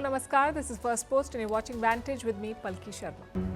namaskar. This is Firstpost and you're watching Vantage with me, Palki Sharma.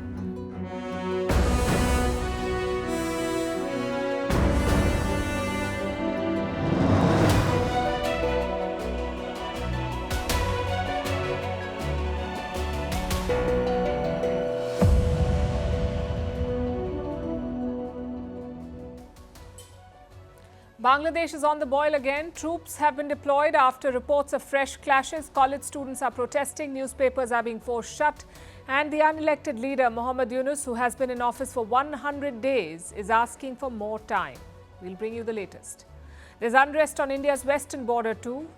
Bangladesh is on the boil again. Troops have been deployed after reports of fresh clashes. College students are protesting, newspapers are being forced shut, and the unelected leader, Mohammad Yunus, who has been in office for 100 days, is asking for more time. We'll bring you the latest. There's unrest on India's western border too.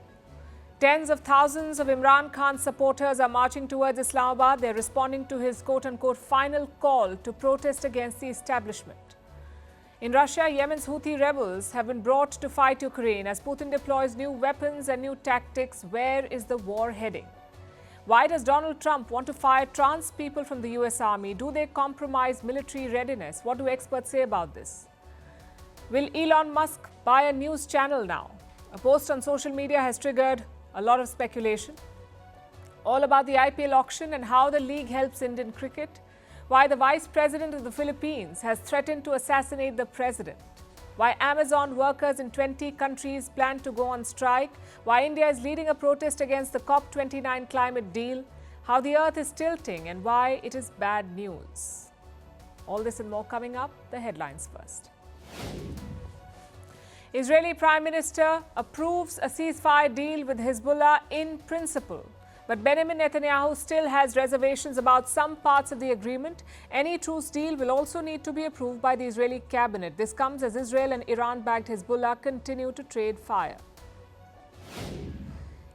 Tens of thousands of Imran Khan's supporters are marching towards Islamabad. They're responding to his quote-unquote final call to protest against the establishment. In Russia, Yemen's Houthi rebels have been brought to fight Ukraine as Putin deploys new weapons and new tactics. Where is the war heading? Why does Donald Trump want to fire trans people from the US Army? Do they compromise military readiness? What do experts say about this? Will Elon Musk buy a news channel now? A post on social media has triggered a lot of speculation. All about the IPL auction and how the league helps Indian cricket. Why the Vice President of the Philippines has threatened to assassinate the President. Why Amazon workers in 20 countries plan to go on strike. Why India is leading a protest against the COP29 climate deal. How the earth is tilting and why it is bad news. All this and more coming up. The headlines first. Israeli Prime Minister approves a ceasefire deal with Hezbollah in principle. But Benjamin Netanyahu still has reservations about some parts of the agreement. Any truce deal will also need to be approved by the Israeli cabinet. This comes as Israel and Iran-backed Hezbollah continue to trade fire.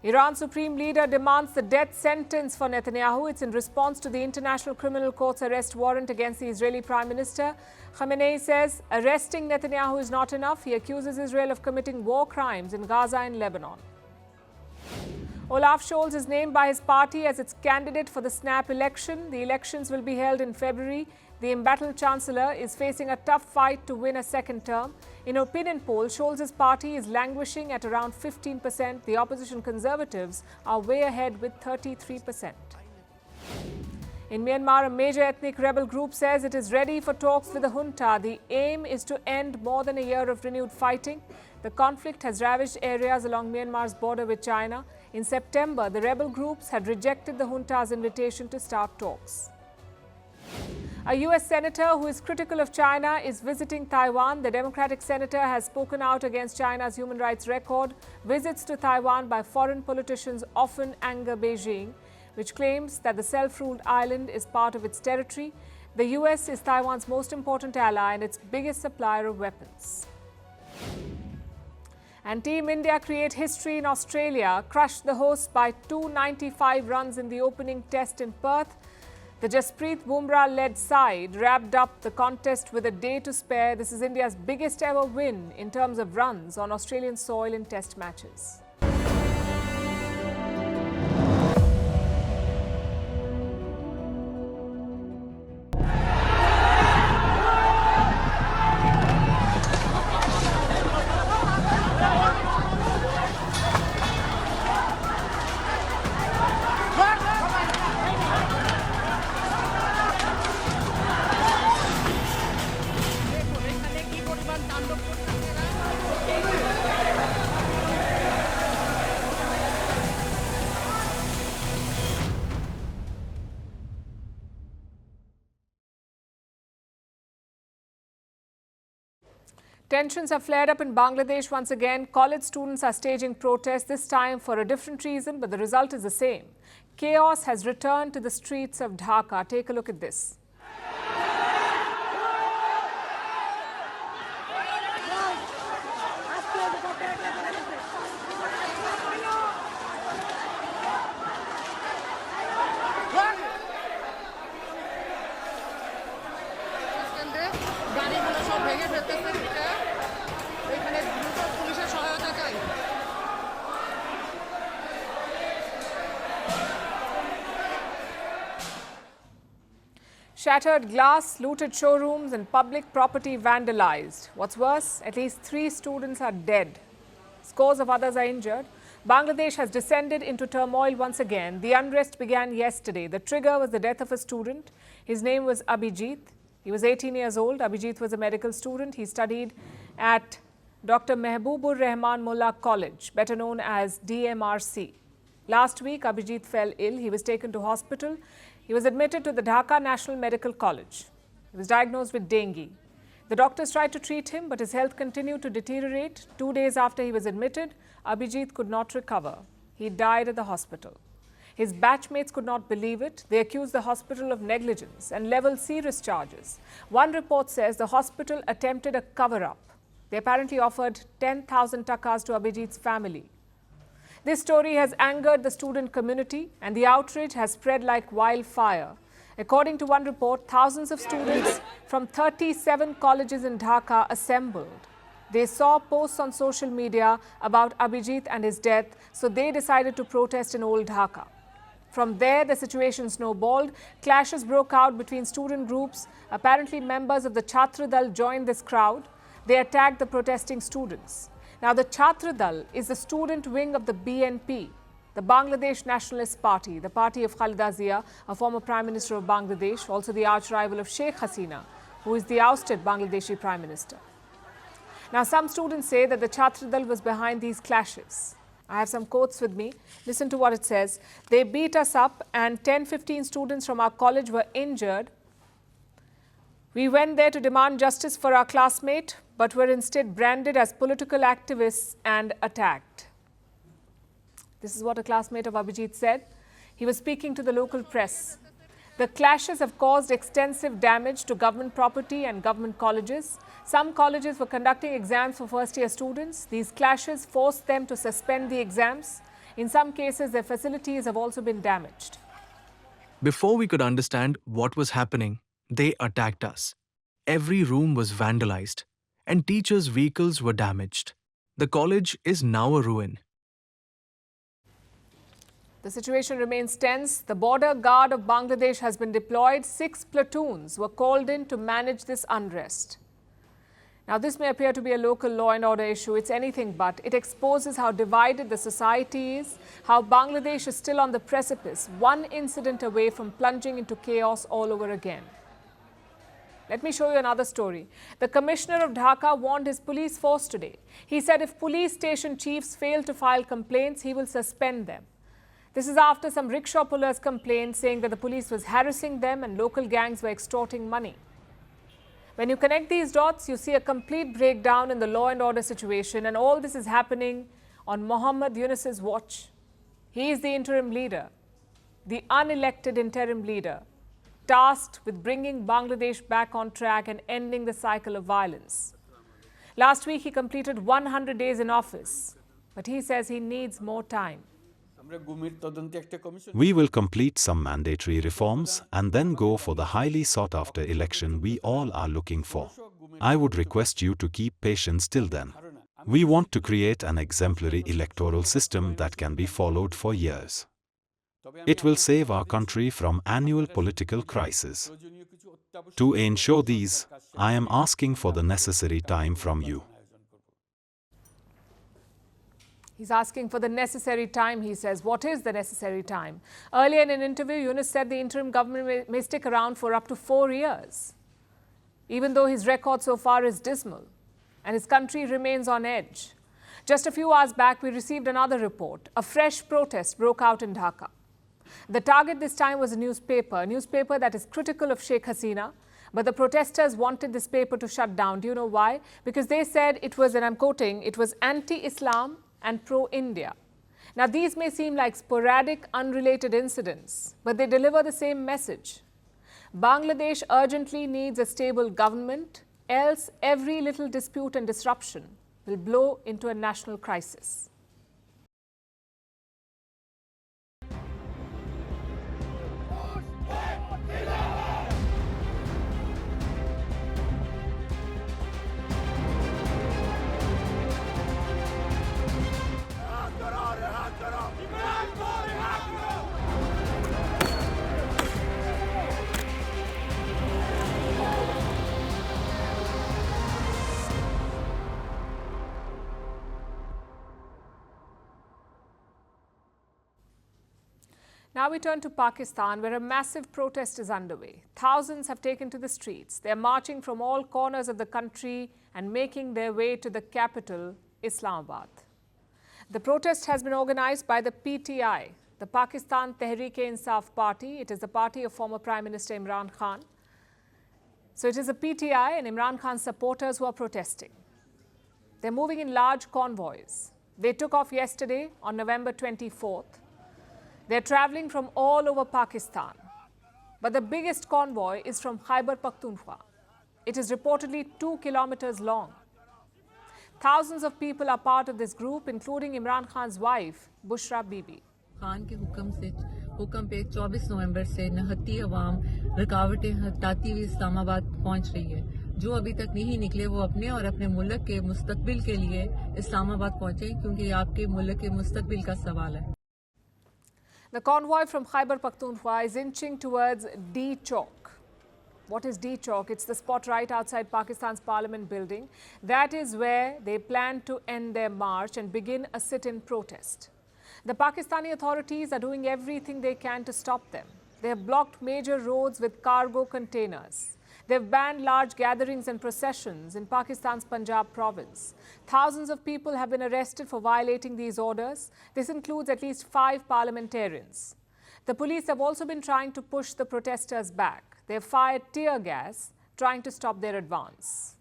Iran's supreme leader demands the death sentence for Netanyahu. It's in response to the International Criminal Court's arrest warrant against the Israeli Prime Minister. Khamenei says arresting Netanyahu is not enough. He accuses Israel of committing war crimes in Gaza and Lebanon. Olaf Scholz is named by his party as its candidate for the snap election. The elections will be held in February. The embattled chancellor is facing a tough fight to win a second term. In opinion poll, Scholz's party is languishing at around 15%. The opposition Conservatives are way ahead with 33%. In Myanmar, a major ethnic rebel group says it is ready for talks with the junta. The aim is to end more than a year of renewed fighting. The conflict has ravaged areas along Myanmar's border with China. In September, the rebel groups had rejected the junta's invitation to start talks. A U.S. senator who is critical of China is visiting Taiwan. The Democratic senator has spoken out against China's human rights record. Visits to Taiwan by foreign politicians often anger Beijing, which claims that the self-ruled island is part of its territory. The U.S. is Taiwan's most important ally and its biggest supplier of weapons. And Team India create history in Australia, crushed the hosts by 295 runs in the opening test in Perth. The Jasprit Bumrah-led side wrapped up the contest with a day to spare. This is India's biggest ever win in terms of runs on Australian soil in test matches. Tensions have flared up in Bangladesh once again. College students are staging protests, this time for a different reason, but the result is the same. Chaos has returned to the streets of Dhaka. Take a look at this. Shattered glass, looted showrooms and public property vandalized. What's worse, at least 3 students are dead. Scores of others are injured. Bangladesh has descended into turmoil once again. The unrest began yesterday. The trigger was the death of a student. His name was Abhijit. He was 18 years old. Abhijit was a medical student. He studied at Dr. Mehbubur Rahman Mullah College, better known as DMRC. Last week, Abhijit fell ill. He was taken to hospital. He was admitted to the Dhaka National Medical College. He was diagnosed with dengue. The doctors tried to treat him, but his health continued to deteriorate. 2 days after he was admitted, Abhijit could not recover. He died at the hospital. His batchmates could not believe it. They accused the hospital of negligence and leveled serious charges. One report says the hospital attempted a cover-up. They apparently offered 10,000 takas to Abhijit's family. This story has angered the student community, and the outrage has spread like wildfire. According to one report, thousands of students from 37 colleges in Dhaka assembled. They saw posts on social media about Abhijit and his death, so they decided to protest in Old Dhaka. From there, the situation snowballed. Clashes broke out between student groups. Apparently, members of the Chhatra Dal joined this crowd. They attacked the protesting students. Now, the Chhatra Dal is the student wing of the BNP, the Bangladesh Nationalist Party, the party of Khalida Zia, a former Prime Minister of Bangladesh, also the arch-rival of Sheikh Hasina, who is the ousted Bangladeshi Prime Minister. Now, some students say that the Chhatra Dal was behind these clashes. I have some quotes with me. Listen to what it says. They beat us up and 10-15 students from our college were injured. We went there to demand justice for our classmate, but were instead branded as political activists and attacked. This is what a classmate of Abhijit said. He was speaking to the local press. The clashes have caused extensive damage to government property and government colleges. Some colleges were conducting exams for first-year students. These clashes forced them to suspend the exams. In some cases, their facilities have also been damaged. Before we could understand what was happening, they attacked us. Every room was vandalized, and teachers' vehicles were damaged. The college is now a ruin. The situation remains tense. The border guard of Bangladesh has been deployed. 6 platoons were called in to manage this unrest. Now, this may appear to be a local law and order issue. It's anything but. It exposes how divided the society is, how Bangladesh is still on the precipice, one incident away from plunging into chaos all over again. Let me show you another story. The Commissioner of Dhaka warned his police force today. He said if police station chiefs fail to file complaints, he will suspend them. This is after some rickshaw pullers complained, saying that the police was harassing them and local gangs were extorting money. When you connect these dots, you see a complete breakdown in the law and order situation, and all this is happening on Mohammad Yunus's watch. He is the interim leader, the unelected interim leader, tasked with bringing Bangladesh back on track and ending the cycle of violence. Last week, he completed 100 days in office, but he says he needs more time. We will complete some mandatory reforms and then go for the highly sought-after election we all are looking for. I would request you to keep patience till then. We want to create an exemplary electoral system that can be followed for years. It will save our country from annual political crisis. To ensure these, I am asking for the necessary time from you. He's asking for the necessary time, he says. What is the necessary time? Earlier in an interview, Yunus said the interim government may stick around for up to 4 years, even though his record so far is dismal and his country remains on edge. Just a few hours back, we received another report. A fresh protest broke out in Dhaka. The target this time was a newspaper that is critical of Sheikh Hasina, but the protesters wanted this paper to shut down. Do you know why? Because they said it was, and I'm quoting, it was anti-Islam and pro-India. Now, these may seem like sporadic, unrelated incidents, but they deliver the same message. Bangladesh urgently needs a stable government, else every little dispute and disruption will blow into a national crisis. Now we turn to Pakistan, where a massive protest is underway. Thousands have taken to the streets. They're marching from all corners of the country and making their way to the capital, Islamabad. The protest has been organized by the PTI, the Pakistan Tehreek-e-Insaf Party. It is the party of former Prime Minister Imran Khan. So it is the PTI and Imran Khan's supporters who are protesting. They're moving in large convoys. They took off yesterday on November 24th. They're traveling from all over Pakistan. But the biggest convoy is from Khyber Pakhtunkhwa. It is reportedly 2 kilometers long. Thousands of people are part of this group, including Imran Khan's wife, Bushra Bibi. Khan के हुक्म पे 24 नवंबर से नहत्ती अवाम रुकावटें हटाती हुई इस्लामाबाद पहुंच रही है। जो अभी तक नहीं निकले वो अपने और अपने मुल्क के मुस्तकबिल के लिए इस्लामाबाद पहुंचे, क्योंकि आपके मुल्क के मुस्तकबिल का सवाल है। The convoy from Khyber Pakhtunkhwa is inching towards D Chowk. What is D Chowk? It's the spot right outside Pakistan's Parliament building. That is where they plan to end their march and begin a sit-in protest. The Pakistani authorities are doing everything they can to stop them. They have blocked major roads with cargo containers. They've banned large gatherings and processions in Pakistan's Punjab province. Thousands of people have been arrested for violating these orders. This includes at least 5 parliamentarians. The police have also been trying to push the protesters back. They have fired tear gas, trying to stop their advance.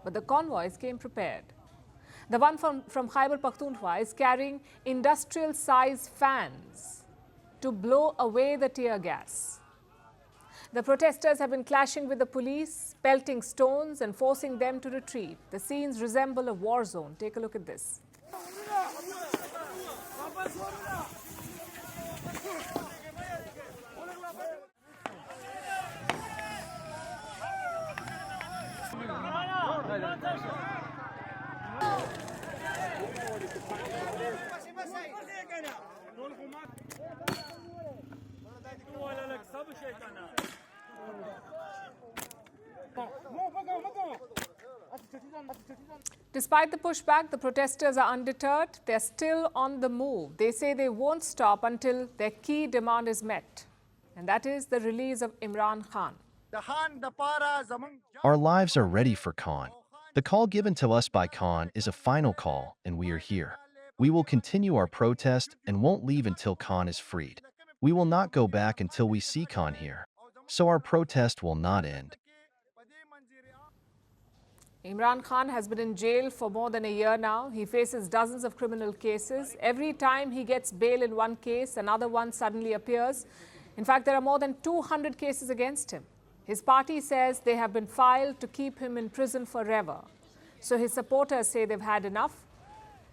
But the convoys came prepared. The one from Khyber Pakhtunkhwa is carrying industrial-sized fans to blow away the tear gas. The protesters have been clashing with the police, pelting stones and forcing them to retreat. The scenes resemble a war zone. Take a look at this. Despite the pushback, the protesters are undeterred. They're still on the move. They say they won't stop until their key demand is met, and that is the release of Imran Khan. Our lives are ready for Khan. The call given to us by Khan is a final call, and we are here. We will continue our protest and won't leave until Khan is freed. We will not go back until we see Khan here. So our protest will not end. Imran Khan has been in jail for more than a year now. He faces dozens of criminal cases. Every time he gets bail in one case, another one suddenly appears. In fact, there are more than 200 cases against him. His party says they have been filed to keep him in prison forever. So his supporters say they've had enough.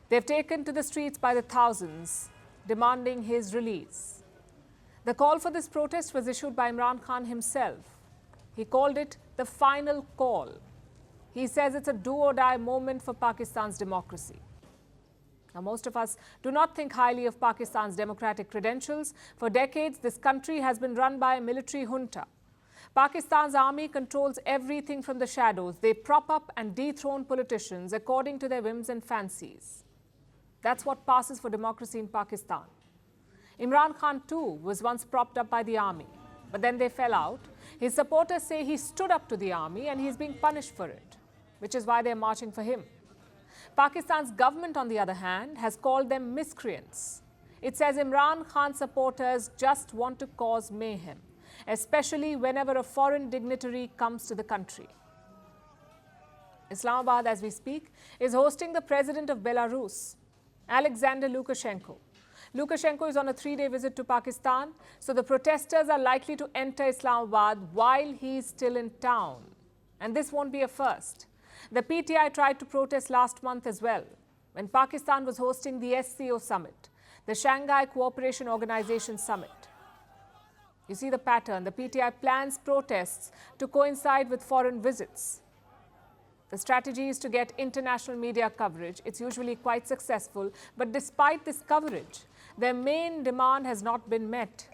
They've taken to the streets by the thousands, demanding his release. The call for this protest was issued by Imran Khan himself. He called it the final call. He says it's a do-or-die moment for Pakistan's democracy. Now, most of us do not think highly of Pakistan's democratic credentials. For decades, this country has been run by a military junta. Pakistan's army controls everything from the shadows. They prop up and dethrone politicians according to their whims and fancies. That's what passes for democracy in Pakistan. Imran Khan, too, was once propped up by the army, but then they fell out. His supporters say he stood up to the army and he's being punished for it, which is why they're marching for him. Pakistan's government, on the other hand, has called them miscreants. It says Imran Khan supporters just want to cause mayhem, especially whenever a foreign dignitary comes to the country. Islamabad, as we speak, is hosting the president of Belarus, Alexander Lukashenko. Lukashenko is on a 3-day visit to Pakistan, so the protesters are likely to enter Islamabad while he is still in town. And this won't be a first. The PTI tried to protest last month as well, when Pakistan was hosting the SCO summit, the Shanghai Cooperation Organization summit. You see the pattern. The PTI plans protests to coincide with foreign visits. The strategy is to get international media coverage. It's usually quite successful, but despite this coverage, their main demand has not been met.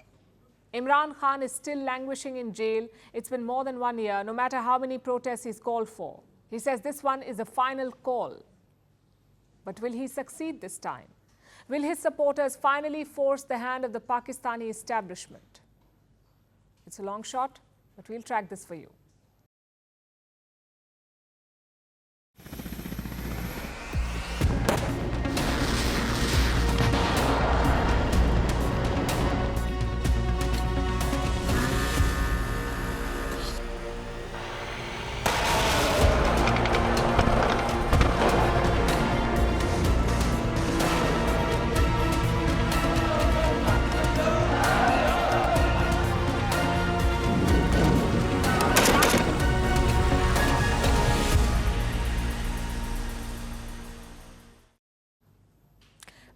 Imran Khan is still languishing in jail. It's been more than 1 year, no matter how many protests he's called for. He says this one is a final call. But will he succeed this time? Will his supporters finally force the hand of the Pakistani establishment? It's a long shot, but we'll track this for you.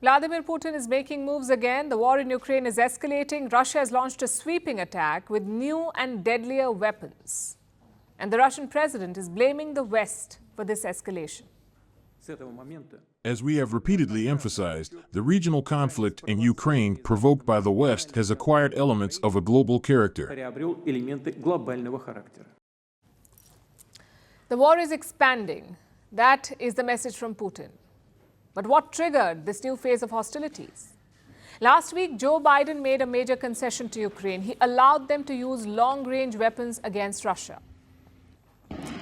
Vladimir Putin is making moves again. The war in Ukraine is escalating. Russia has launched a sweeping attack with new and deadlier weapons. And the Russian president is blaming the West for this escalation. As we have repeatedly emphasized, the regional conflict in Ukraine provoked by the West has acquired elements of a global character. The war is expanding. That is the message from Putin. But what triggered this new phase of hostilities? Last week, Joe Biden made a major concession to Ukraine. He allowed them to use long-range weapons against Russia.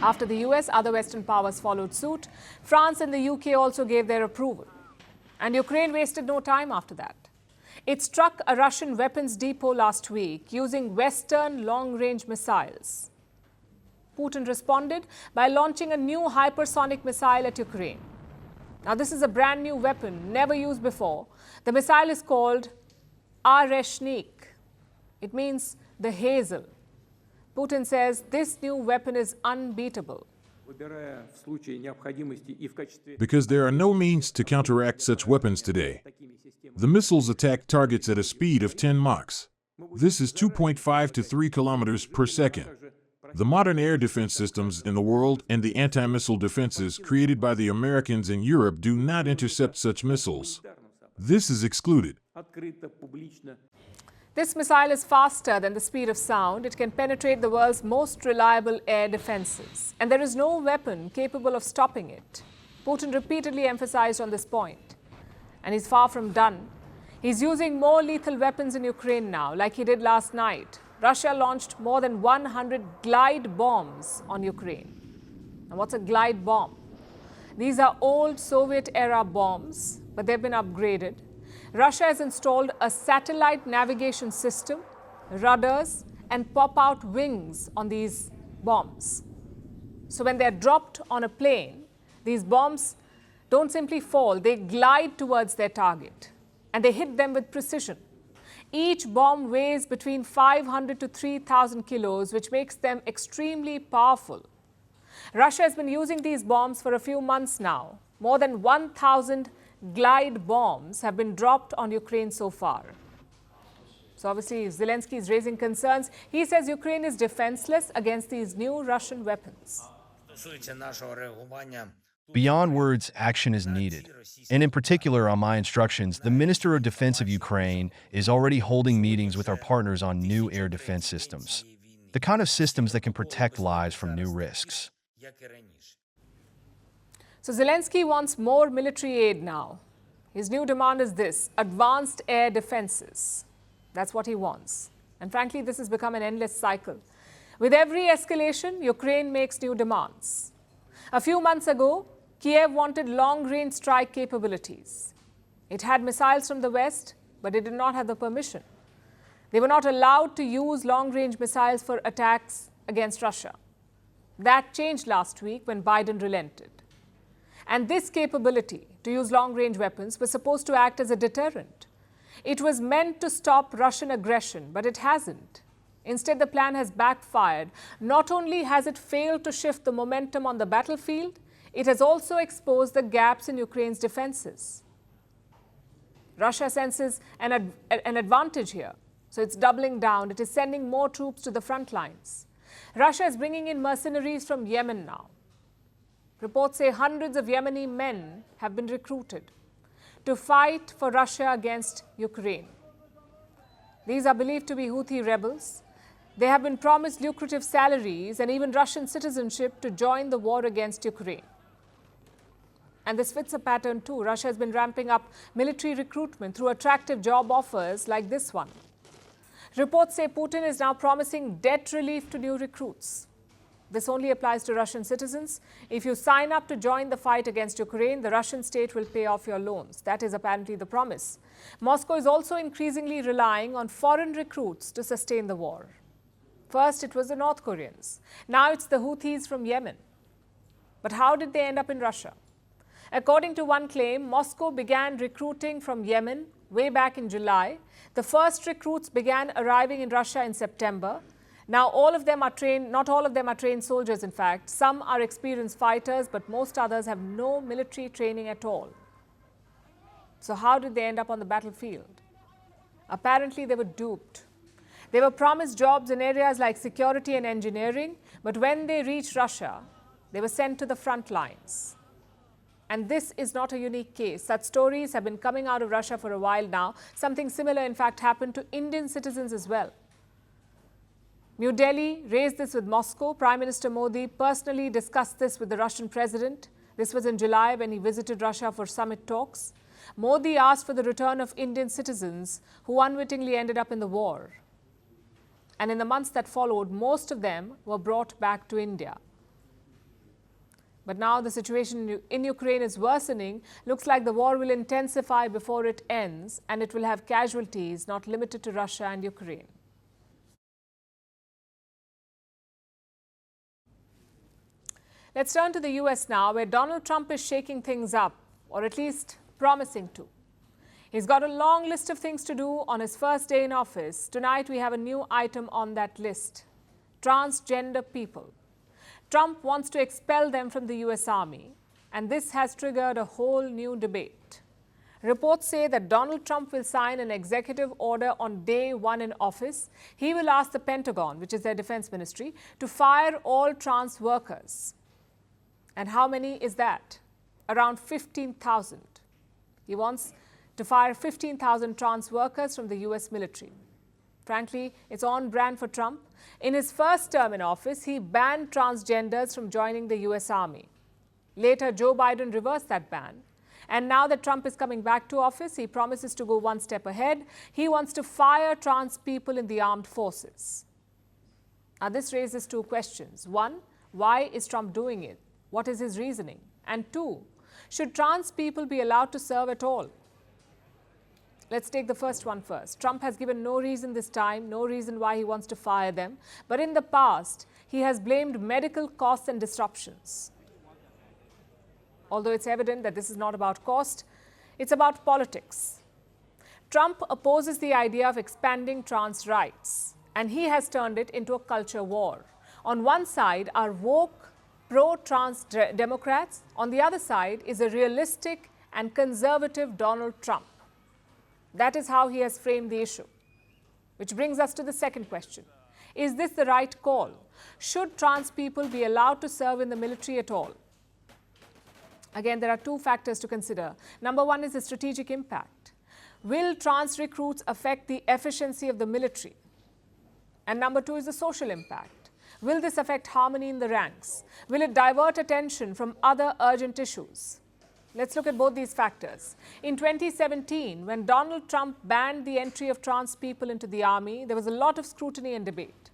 After the US, other Western powers followed suit. France and the UK also gave their approval. And Ukraine wasted no time after that. It struck a Russian weapons depot last week using Western long-range missiles. Putin responded by launching a new hypersonic missile at Ukraine. Now, this is a brand new weapon, never used before. The missile is called Areshnik. It means the hazel. Putin says this new weapon is unbeatable. Because there are no means to counteract such weapons today. The missiles attack targets at a speed of 10 Machs. This is 2.5 to 3 kilometers per second. The modern air defense systems in the world and the anti-missile defenses created by the Americans in Europe do not intercept such missiles. This is excluded. This missile is faster than the speed of sound. It can penetrate the world's most reliable air defenses. And there is no weapon capable of stopping it. Putin repeatedly emphasized on this point. And he's far from done. He's using more lethal weapons in Ukraine now, like he did last night. Russia launched more than 100 glide bombs on Ukraine. And what's a glide bomb? These are old Soviet-era bombs, but they've been upgraded. Russia has installed a satellite navigation system, rudders, and pop-out wings on these bombs. So when they're dropped on a plane, these bombs don't simply fall, they glide towards their target, and they hit them with precision. Each bomb weighs between 500 to 3,000 kilos, which makes them extremely powerful. Russia has been using these bombs for a few months now. More than 1,000 glide bombs have been dropped on Ukraine so far. So obviously, Zelensky is raising concerns. He says Ukraine is defenseless against these new Russian weapons. Beyond words, action is needed. And in particular, on my instructions, the Minister of Defense of Ukraine is already holding meetings with our partners on new air defense systems, the kind of systems that can protect lives from new risks. So Zelensky wants more military aid now. His new demand is this: advanced air defenses. That's what he wants. And frankly, this has become an endless cycle. With every escalation, Ukraine makes new demands. A few months ago, Kyiv wanted long-range strike capabilities. It had missiles from the West, but it did not have the permission. They were not allowed to use long-range missiles for attacks against Russia. That changed last week when Biden relented. And this capability to use long-range weapons was supposed to act as a deterrent. It was meant to stop Russian aggression, but it hasn't. Instead, the plan has backfired. Not only has it failed to shift the momentum on the battlefield, it has also exposed the gaps in Ukraine's defenses. Russia senses an advantage here, so it's doubling down. It is sending more troops to the front lines. Russia is bringing in mercenaries from Yemen now. Reports say hundreds of Yemeni men have been recruited to fight for Russia against Ukraine. These are believed to be Houthi rebels. They have been promised lucrative salaries and even Russian citizenship to join the war against Ukraine. And this fits a pattern too. Russia has been ramping up military recruitment through attractive job offers like this one. Reports say Putin is now promising debt relief to new recruits. This only applies to Russian citizens. If you sign up to join the fight against Ukraine, the Russian state will pay off your loans. That is apparently the promise. Moscow is also increasingly relying on foreign recruits to sustain the war. First, it was the North Koreans. Now it's the Houthis from Yemen. But how did they end up in Russia? According to one claim, Moscow began recruiting from Yemen way back in July. The first recruits began arriving in Russia in September. Now, all of them are trained, not all of them are trained soldiers, in fact. Some are experienced fighters, but most others have no military training at all. So how did they end up on the battlefield? Apparently, they were duped. They were promised jobs in areas like security and engineering, but when they reached Russia, they were sent to the front lines. And this is not a unique case. Such stories have been coming out of Russia for a while now. Something similar, in fact, happened to Indian citizens as well. New Delhi raised this with Moscow. Prime Minister Modi personally discussed this with the Russian president. This was in July when he visited Russia for summit talks. Modi asked for the return of Indian citizens who unwittingly ended up in the war. And in the months that followed, most of them were brought back to India. But now the situation in Ukraine is worsening. Looks like the war will intensify before it ends, and it will have casualties not limited to Russia and Ukraine. Let's turn to the US now, where Donald Trump is shaking things up, or at least promising to. He's got a long list of things to do on his first day in office. Tonight, we have a new item on that list: transgender people. Trump wants to expel them from the US Army, and this has triggered a whole new debate. Reports say that Donald Trump will sign an executive order on day one in office. He will ask the Pentagon, which is their defense ministry, to fire all trans workers. And how many is that? Around 15,000. He wants to fire 15,000 trans workers from the US military. Frankly, it's on brand for Trump. In his first term in office, he banned transgenders from joining the US Army. Later, Joe Biden reversed that ban. And now that Trump is coming back to office, he promises to go one step ahead. He wants to fire trans people in the armed forces. Now, this raises two questions. One, why is Trump doing it? What is his reasoning? And two, should trans people be allowed to serve at all? Let's take the first one first. Trump has given no reason this time, no reason why he wants to fire them. But in the past, he has blamed medical costs and disruptions. Although it's evident that this is not about cost, it's about politics. Trump opposes the idea of expanding trans rights, and he has turned it into a culture war. On one side are woke, pro-trans Democrats. On the other side is a realistic and conservative Donald Trump. That is how he has framed the issue. Which brings us to the second question. Is this the right call? Should trans people be allowed to serve in the military at all? Again, there are two factors to consider. Number one is the strategic impact. Will trans recruits affect the efficiency of the military? And number two is the social impact. Will this affect harmony in the ranks? Will it divert attention from other urgent issues? Let's look at both these factors. In 2017, when Donald Trump banned the entry of trans people into the army, there was a lot of scrutiny and debate.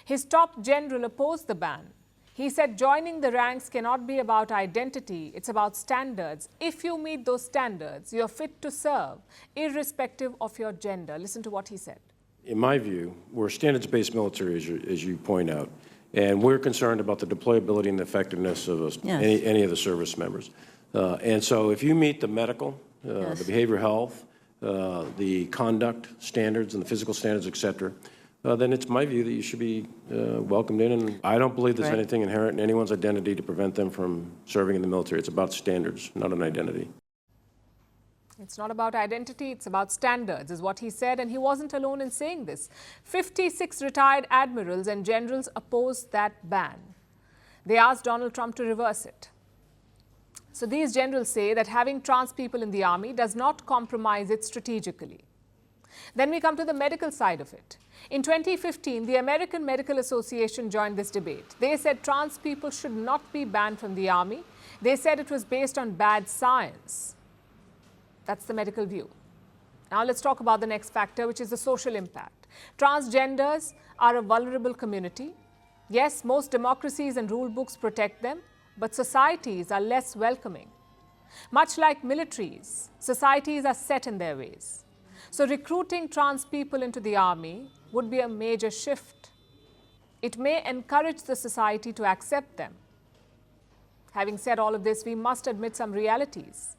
His top general opposed the ban. He said joining the ranks cannot be about identity, it's about standards. If you meet those standards, you're fit to serve, irrespective of your gender. Listen to what he said. In my view, we're a standards-based military, as you point out, and we're concerned about the deployability and effectiveness of any of the service members. And so if you meet the medical, the behavioral health, the conduct standards and the physical standards, et cetera, then it's my view that you should be welcomed in. And I don't believe there's anything inherent in anyone's identity to prevent them from serving in the military. It's about standards, not an identity. It's not about identity, it's about standards, is what he said, and he wasn't alone in saying this. 56 retired admirals and generals opposed that ban. They asked Donald Trump to reverse it. So these generals say that having trans people in the army does not compromise it strategically. Then we come to the medical side of it. In 2015, the American Medical Association joined this debate. They said trans people should not be banned from the army. They said it was based on bad science. That's the medical view. Now let's talk about the next factor, which is the social impact. Transgenders are a vulnerable community. Yes, most democracies and rule books protect them, but societies are less welcoming. Much like militaries, societies are set in their ways. So recruiting trans people into the army would be a major shift. It may encourage the society to accept them. Having said all of this, we must admit some realities.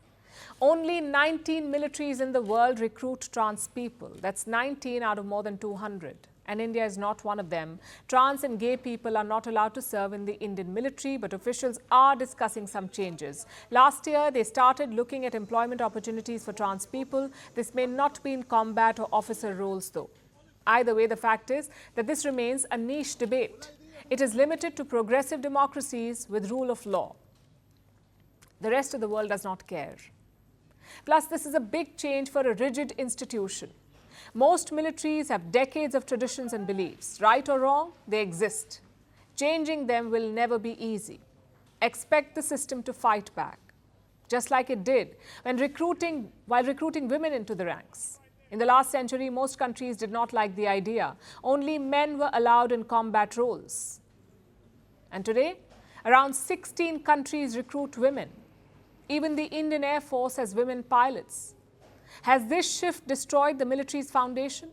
Only 19 militaries in the world recruit trans people. That's 19 out of more than 200. And India is not one of them. Trans and gay people are not allowed to serve in the Indian military, but officials are discussing some changes. Last year, they started looking at employment opportunities for trans people. This may not be in combat or officer roles, though. Either way, the fact is that this remains a niche debate. It is limited to progressive democracies with rule of law. The rest of the world does not care. Plus, this is a big change for a rigid institution. Most militaries have decades of traditions and beliefs. Right or wrong, they exist. Changing them will never be easy. Expect the system to fight back, just like it did while recruiting women into the ranks. In the last century, most countries did not like the idea. Only men were allowed in combat roles. And today, around 16 countries recruit women. Even the Indian Air Force has women pilots. Has this shift destroyed the military's foundation?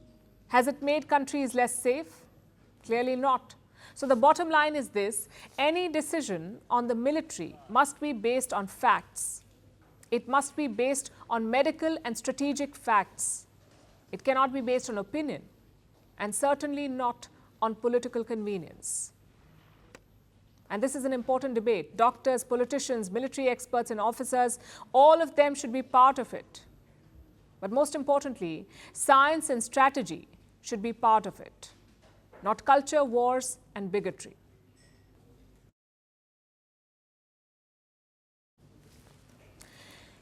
Has it made countries less safe? Clearly not. So the bottom line is this: any decision on the military must be based on facts. It must be based on medical and strategic facts. It cannot be based on opinion, and certainly not on political convenience. And this is an important debate. Doctors, politicians, military experts and officers, all of them should be part of it. But most importantly, science and strategy should be part of it, not culture, wars and bigotry.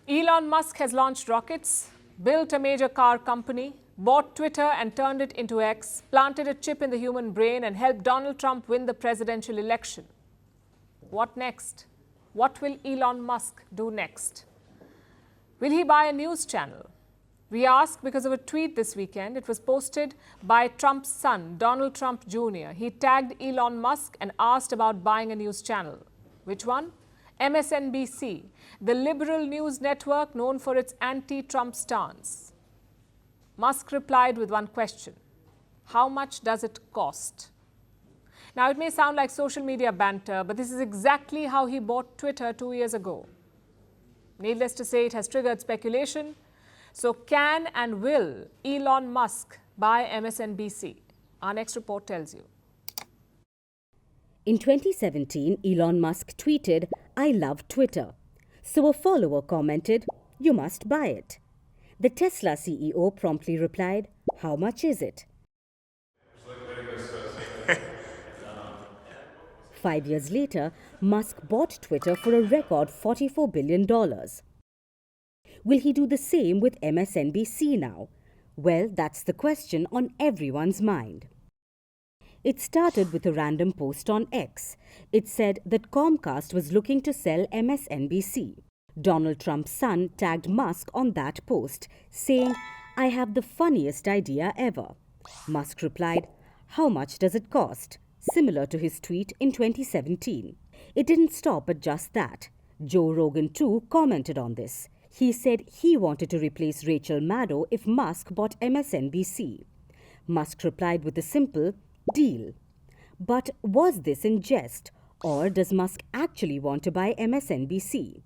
Elon Musk has launched rockets, built a major car company, bought Twitter and turned it into X, planted a chip in the human brain and helped Donald Trump win the presidential election. What next? What will Elon Musk do next? Will he buy a news channel? We ask because of a tweet this weekend. It was posted by Trump's son, Donald Trump Jr. He tagged Elon Musk and asked about buying a news channel. Which one? MSNBC, the liberal news network known for its anti-Trump stance. Musk replied with one question: how much does it cost? Now, it may sound like social media banter, but this is exactly how he bought Twitter 2 years ago. Needless to say, it has triggered speculation. So can and will Elon Musk buy MSNBC? Our next report tells you. In 2017, Elon Musk tweeted, "I love Twitter." So a follower commented, "You must buy it." The Tesla CEO promptly replied, "How much is it?" 5 years later, Musk bought Twitter for a record $44 billion. Will he do the same with MSNBC now? Well, that's the question on everyone's mind. It started with a random post on X. It said that Comcast was looking to sell MSNBC. Donald Trump's son tagged Musk on that post, saying, "I have the funniest idea ever." Musk replied, "How much does it cost?" Similar to his tweet in 2017. It didn't stop at just that. Joe Rogan too commented on this. He said he wanted to replace Rachel Maddow if Musk bought MSNBC. Musk replied with a simple deal. But was this in jest, or does Musk actually want to buy MSNBC?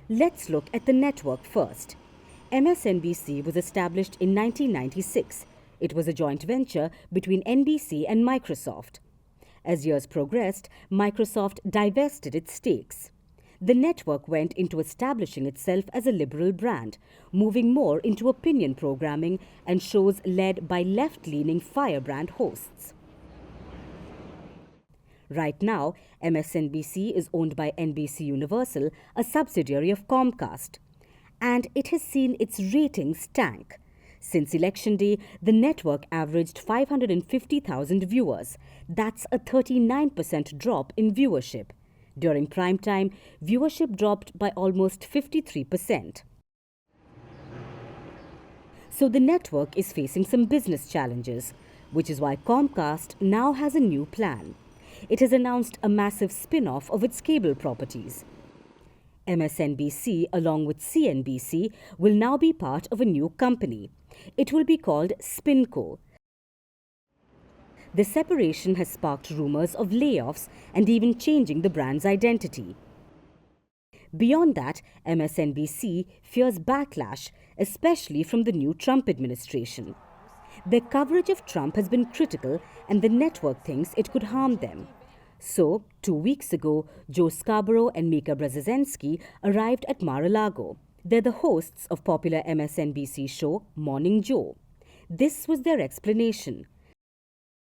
Let's look at the network first. MSNBC was established in 1996. It was a joint venture between NBC and Microsoft. As years progressed, Microsoft divested its stakes. The network went into establishing itself as a liberal brand, moving more into opinion programming and shows led by left-leaning firebrand hosts. Right now, MSNBC is owned by NBC Universal, a subsidiary of Comcast, and it has seen its ratings tank. Since Election Day, the network averaged 550,000 viewers. That's a 39% drop in viewership. During prime time, viewership dropped by almost 53%. So the network is facing some business challenges, which is why Comcast now has a new plan. It has announced a massive spin-off of its cable properties. MSNBC, along with CNBC, will now be part of a new company. It will be called SpinCo. The separation has sparked rumors of layoffs and even changing the brand's identity. Beyond that, MSNBC fears backlash, especially from the new Trump administration. Their coverage of Trump has been critical, and the network thinks it could harm them. So, 2 weeks ago, Joe Scarborough and Mika Brzezinski arrived at Mar-a-Lago. They're the hosts of popular MSNBC show Morning Joe. This was their explanation.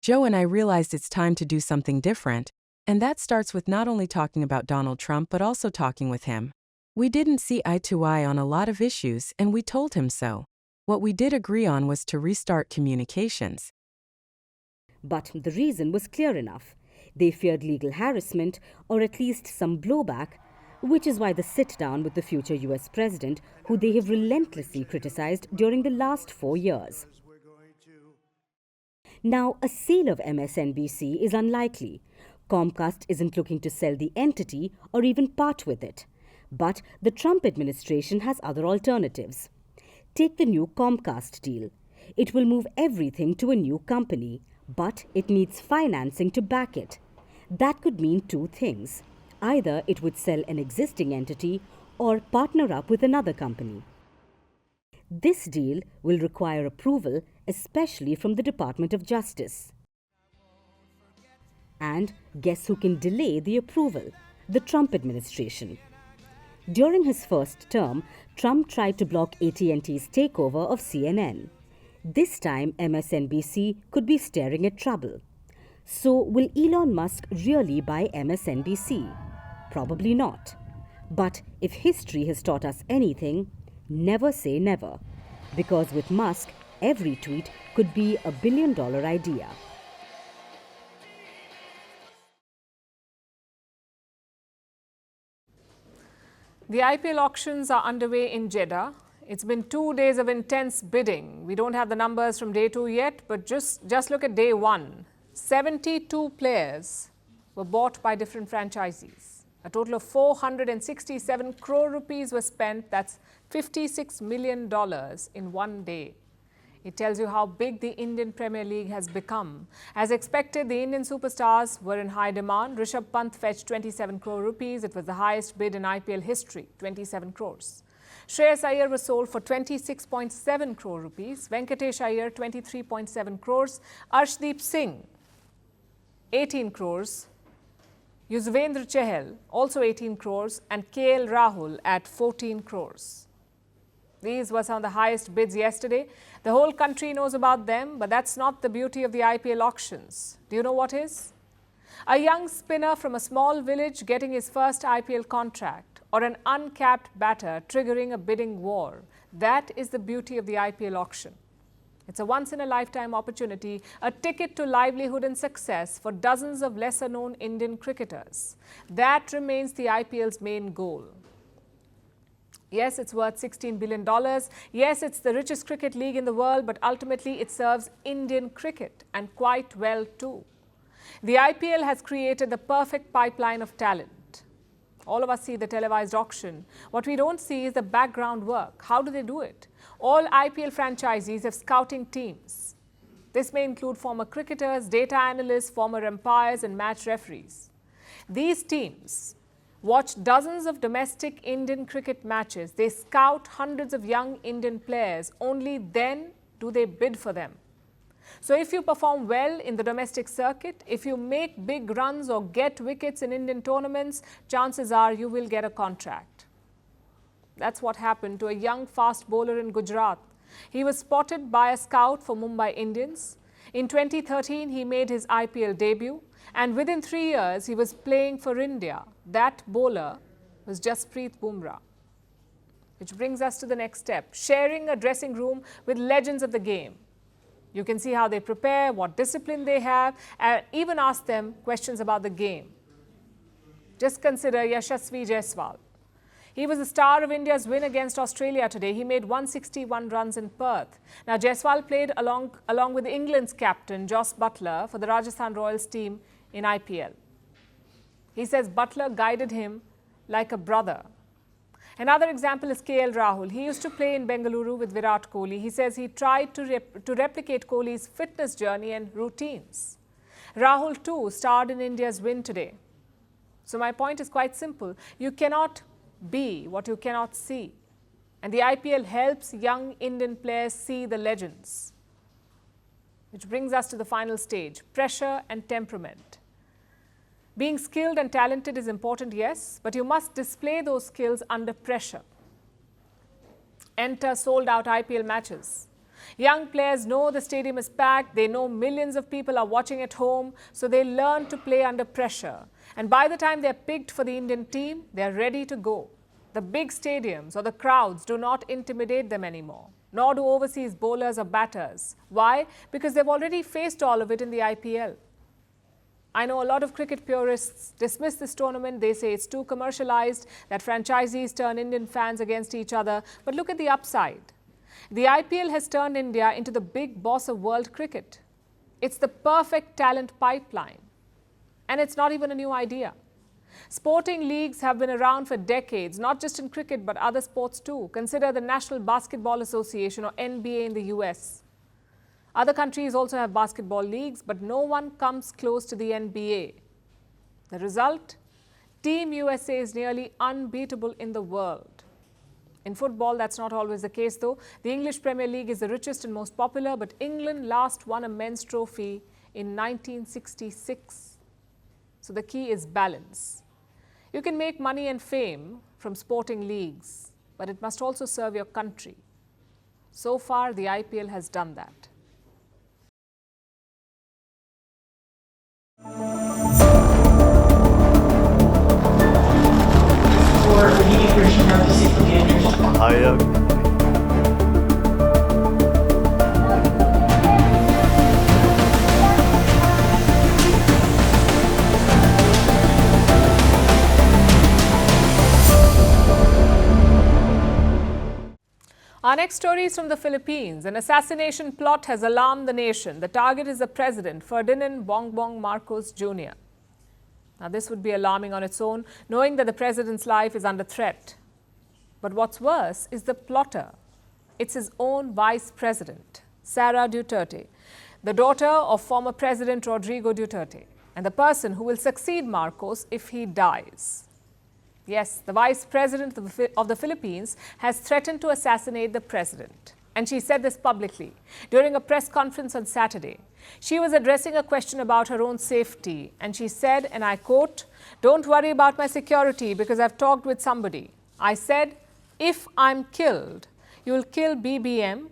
Joe and I realized it's time to do something different, and that starts with not only talking about Donald Trump but also talking with him. We didn't see eye to eye on a lot of issues, and we told him so. What we did agree on was to restart communications. But the reason was clear enough. They feared legal harassment, or at least some blowback, which is why the sit-down with the future US president, who they have relentlessly criticized during the last 4 years. Now, a sale of MSNBC is unlikely. Comcast isn't looking to sell the entity or even part with it. But the Trump administration has other alternatives. Take the new Comcast deal. It will move everything to a new company, but it needs financing to back it. That could mean two things. Either it would sell an existing entity or partner up with another company. This deal will require approval, especially from the Department of Justice. And guess who can delay the approval? The Trump administration. During his first term, Trump tried to block AT&T's takeover of CNN. This time, MSNBC could be staring at trouble. So, will Elon Musk really buy MSNBC? Probably not. But if history has taught us anything, never say never. Because with Musk, every tweet could be a billion-dollar idea. The IPL auctions are underway in Jeddah. It's been 2 days of intense bidding. We don't have the numbers from day 2 yet, but just look at day 1. 72 players were bought by different franchisees. A total of 467 crore rupees were spent. That's $56 million in 1 day. It tells you how big the Indian Premier League has become. As expected, the Indian superstars were in high demand. Rishabh Pant fetched 27 crore rupees. It was the highest bid in IPL history, 27 crores. Shreyas Iyer was sold for 26.7 crore rupees. Venkatesh Iyer, 23.7 crores. Arshdeep Singh, 18 crores. Yuzvendra Chahal, also 18 crores. And KL Rahul at 14 crores. These were some of the highest bids yesterday. The whole country knows about them, but that's not the beauty of the IPL auctions. Do you know what is? A young spinner from a small village getting his first IPL contract, or an uncapped batter triggering a bidding war. That is the beauty of the IPL auction. It's a once-in-a-lifetime opportunity, a ticket to livelihood and success for dozens of lesser-known Indian cricketers. That remains the IPL's main goal. Yes, it's worth $16 billion. Yes, it's the richest cricket league in the world, but ultimately it serves Indian cricket, and quite well too. The IPL has created the perfect pipeline of talent. All of us see the televised auction. What we don't see is the background work. How do they do it? All IPL franchisees have scouting teams. This may include former cricketers, data analysts, former umpires, and match referees. These teams watch dozens of domestic Indian cricket matches. They scout hundreds of young Indian players. Only then do they bid for them. So if you perform well in the domestic circuit, if you make big runs or get wickets in Indian tournaments, chances are you will get a contract. That's what happened to a young fast bowler in Gujarat. He was spotted by a scout for Mumbai Indians. In 2013, he made his IPL debut. And within 3 years, he was playing for India. That bowler was Jasprit Bumrah. Which brings us to the next step, sharing a dressing room with legends of the game. You can see how they prepare, what discipline they have, and even ask them questions about the game. Just consider Yashasvi Jaiswal. He was the star of India's win against Australia today. He made 161 runs in Perth. Now, Jaiswal played along with England's captain, Jos Buttler, for the Rajasthan Royals team in IPL. He says Buttler guided him like a brother. Another example is KL Rahul. He used to play in Bengaluru with Virat Kohli. He says he tried to replicate Kohli's fitness journey and routines. Rahul too starred in India's win today. So my point is quite simple. You cannot be what you cannot see. And the IPL helps young Indian players see the legends. Which brings us to the final stage, pressure and temperament. Being skilled and talented is important, yes, but you must display those skills under pressure. Enter sold-out IPL matches. Young players know the stadium is packed, they know millions of people are watching at home, so they learn to play under pressure. And by the time they're picked for the Indian team, they're ready to go. The big stadiums or the crowds do not intimidate them anymore, nor do overseas bowlers or batters. Why? Because they've already faced all of it in the IPL. I know a lot of cricket purists dismiss this tournament. They say it's too commercialized, that franchisees turn Indian fans against each other. But look at the upside. The IPL has turned India into the big boss of world cricket. It's the perfect talent pipeline. And it's not even a new idea. Sporting leagues have been around for decades, not just in cricket, but other sports too. Consider the National Basketball Association or NBA in the US. Other countries also have basketball leagues, but no one comes close to the NBA. The result? Team USA is nearly unbeatable in the world. In football, that's not always the case though. The English Premier League is the richest and most popular, but England last won a men's trophy in 1966. So the key is balance. You can make money and fame from sporting leagues, but it must also serve your country. So far, the IPL has done that. Our next story is from the Philippines. An assassination plot has alarmed the nation. The target is the president, Ferdinand Bongbong Marcos Jr. Now, this would be alarming on its own, knowing that the president's life is under threat. But what's worse is the plotter. It's his own vice president, Sara Duterte, the daughter of former President Rodrigo Duterte, and the person who will succeed Marcos if he dies. Yes, the vice president of the Philippines has threatened to assassinate the president. And she said this publicly during a press conference on Saturday. She was addressing a question about her own safety. And she said, and I quote, "Don't worry about my security because I've talked with somebody. I said, if I'm killed, you'll kill BBM,